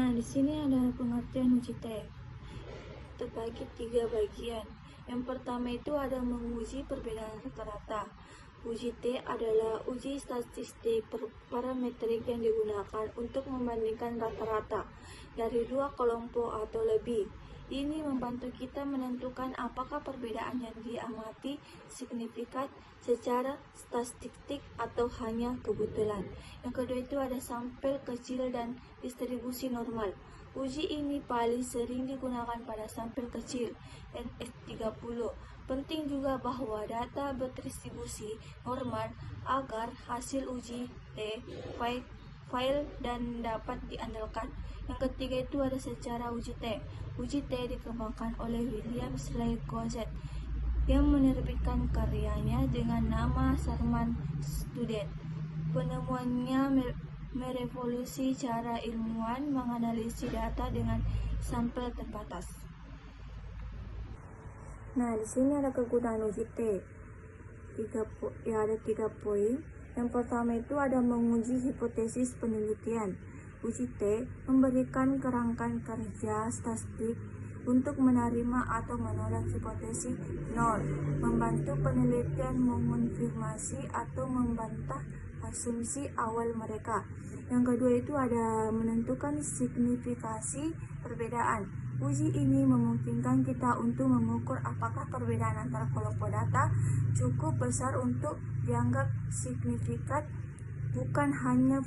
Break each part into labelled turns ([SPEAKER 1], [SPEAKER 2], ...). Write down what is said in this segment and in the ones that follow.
[SPEAKER 1] Nah, di sini ada pengertian uji T. Terbagi 3 bagian. Yang pertama itu ada menguji perbedaan rata-rata. Uji T adalah uji statistik parametrik yang digunakan untuk membandingkan rata-rata dari dua kelompok atau lebih. Ini membantu kita menentukan apakah perbedaan yang diamati signifikan secara statistik atau hanya kebetulan. Yang kedua itu ada sampel kecil dan distribusi normal. Uji ini paling sering digunakan pada sampel kecil, NS30. Penting juga bahwa data berdistribusi normal agar hasil uji T file dan dapat diandalkan. Yang ketiga itu ada secara uji T. Uji T dikembangkan oleh William Slade Gozet yang menerbitkan karyanya dengan nama Sherman Student. Penemuannya merevolusi cara ilmuwan menganalisis data dengan sampel terbatas. Nah, di sini ada kegunaan uji T. Ada 3 poin. Yang pertama itu ada menguji hipotesis penelitian. Uji T memberikan kerangka kerja statistik untuk menerima atau menolak hipotesis nol, membantu penelitian mengonfirmasi atau membantah asumsi awal mereka. Yang kedua itu ada menentukan signifikasi perbedaan. Uji ini memungkinkan kita untuk mengukur apakah perbedaan antara kelompok data cukup besar untuk dianggap signifikan, bukan hanya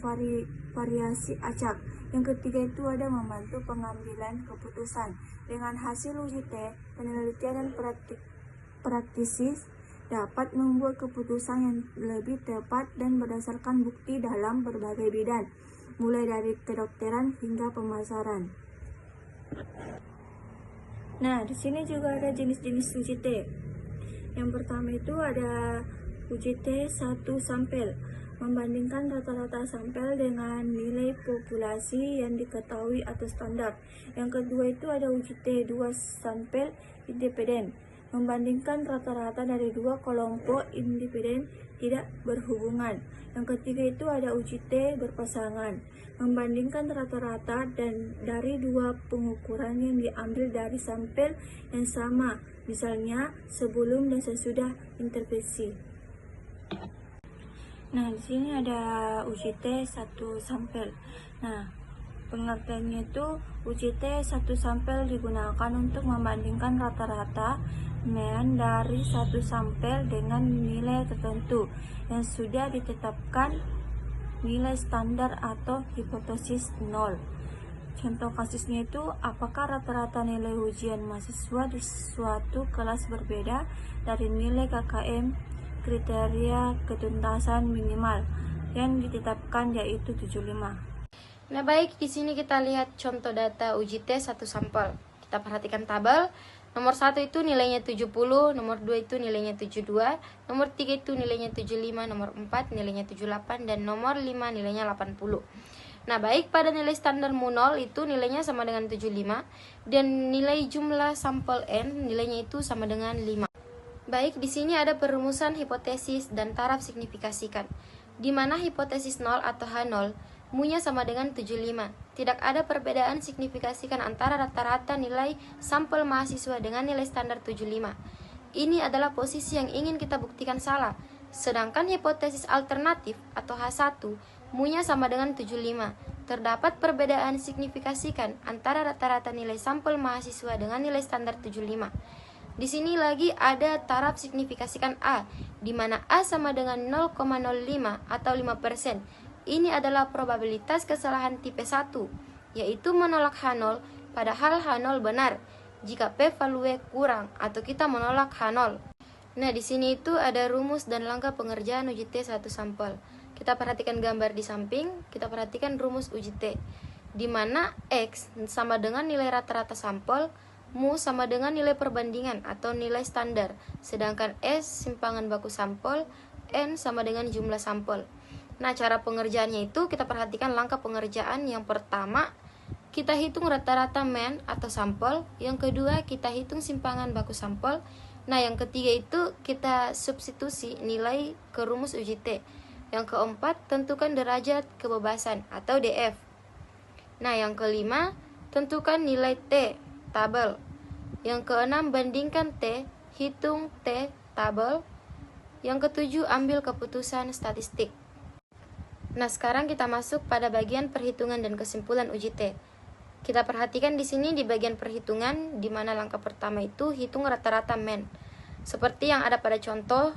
[SPEAKER 1] variasi acak. Yang ketiga itu ada membantu pengambilan keputusan. Dengan hasil uji T, penelitian dan praktisi dapat membuat keputusan yang lebih tepat dan berdasarkan bukti dalam berbagai bidang, mulai dari kedokteran hingga pemasaran. Nah, di sini juga ada jenis-jenis uji T. Yang pertama itu ada uji T 1 sampel, membandingkan rata-rata sampel dengan nilai populasi yang diketahui atau standar. Yang kedua itu ada uji T 2 sampel independen, membandingkan rata-rata dari dua kelompok independen tidak berhubungan. Yang ketiga itu ada uji T berpasangan, membandingkan rata-rata dan dari dua pengukuran yang diambil dari sampel yang sama, misalnya sebelum dan sesudah intervensi. Nah, di sini ada uji T 1 sampel. Nah, pengertiannya itu uji T 1 sampel digunakan untuk membandingkan rata-rata mean dari satu sampel dengan nilai tertentu yang sudah ditetapkan nilai standar atau hipotesis nol. Contoh kasusnya itu apakah rata-rata nilai ujian mahasiswa di suatu kelas berbeda dari nilai KKM kriteria ketuntasan minimal yang ditetapkan yaitu 75.
[SPEAKER 2] Nah, baik, di sini kita lihat contoh data uji T 1 sampel. Kita perhatikan tabel. Nomor 1 itu nilainya 70, nomor 2 itu nilainya 72, nomor 3 itu nilainya 75, nomor 4 nilainya 78, dan nomor 5 nilainya 80. Nah, baik, pada nilai standar mu 0 itu nilainya sama dengan 75, dan nilai jumlah sampel N nilainya itu sama dengan 5. Baik, di sini ada perumusan hipotesis dan taraf signifikasikan, di mana hipotesis 0 atau H0 mu-nya sama dengan 75. Tidak ada perbedaan signifikasikan antara rata-rata nilai sampel mahasiswa dengan nilai standar 75. Ini adalah posisi yang ingin kita buktikan salah. Sedangkan hipotesis alternatif atau H1 mu-nya sama dengan 75. Terdapat perbedaan signifikasikan antara rata-rata nilai sampel mahasiswa dengan nilai standar 75. Di sini lagi ada taraf signifikasikan A, di mana A sama dengan 0,05 atau 5%. Ini adalah probabilitas kesalahan tipe 1, yaitu menolak H0 padahal H0 benar jika p-value kurang atau kita menolak H0. Nah, di sini itu ada rumus dan langkah pengerjaan uji T 1 sampel. Kita perhatikan gambar di samping, kita perhatikan rumus uji T, di mana X sama dengan nilai rata-rata sampel, mu sama dengan nilai perbandingan atau nilai standar, sedangkan S simpangan baku sampel, N sama dengan jumlah sampel. Nah, cara pengerjaannya itu kita perhatikan langkah pengerjaan. Yang pertama, kita hitung rata-rata mean atau sampel. Yang kedua, kita hitung simpangan baku sampel. Nah, yang ketiga itu kita substitusi nilai ke rumus uji T. Yang keempat, tentukan derajat kebebasan atau DF. Nah, yang kelima, tentukan nilai T, tabel. Yang keenam, bandingkan T, hitung T, tabel. Yang ketujuh, ambil keputusan statistik. Nah, sekarang kita masuk pada bagian perhitungan dan kesimpulan uji T. Kita perhatikan di sini di bagian perhitungan, di mana langkah pertama itu hitung rata-rata men. Seperti yang ada pada contoh,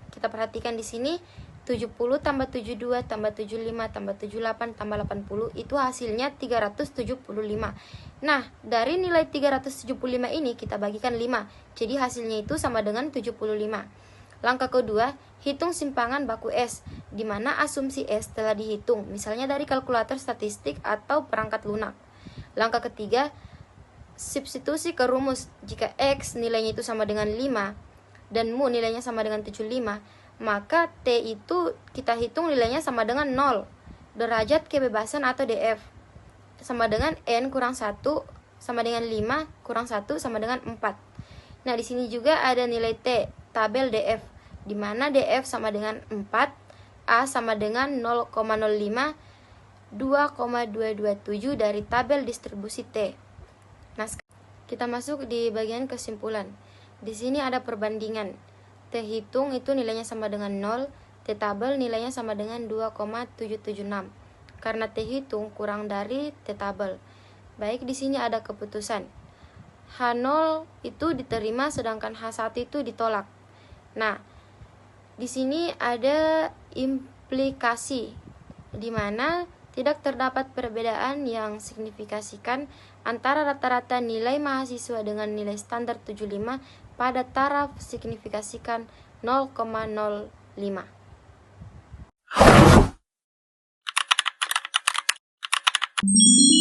[SPEAKER 2] kita perhatikan di sini 70 tambah 72 tambah 75 tambah 78 tambah 80 itu hasilnya 375. Nah, dari nilai 375 ini kita bagikan 5. Jadi hasilnya itu sama dengan 75. Langkah kedua, hitung simpangan baku S, di mana asumsi S telah dihitung, misalnya dari kalkulator statistik atau perangkat lunak. Langkah ketiga, substitusi ke rumus. Jika X nilainya itu sama dengan 5 dan mu nilainya sama dengan 75, maka T itu kita hitung nilainya sama dengan 0. Derajat kebebasan atau DF sama dengan N kurang 1 sama dengan 5 kurang 1 sama dengan 4. Nah, di sini juga ada nilai T, tabel DF, di mana DF sama dengan 4, A sama dengan 0,05, 2,227 dari tabel distribusi T. Nah, kita masuk di bagian kesimpulan. Di sini ada perbandingan. T hitung itu nilainya sama dengan 0, T tabel nilainya sama dengan 2,776. Karena T hitung kurang dari T tabel. Baik, di sini ada keputusan. H0 itu diterima sedangkan H1 itu ditolak. Nah, di sini ada implikasi di mana tidak terdapat perbedaan yang signifikasikan antara rata-rata nilai mahasiswa dengan nilai standar 75 pada taraf signifikasikan 0,05.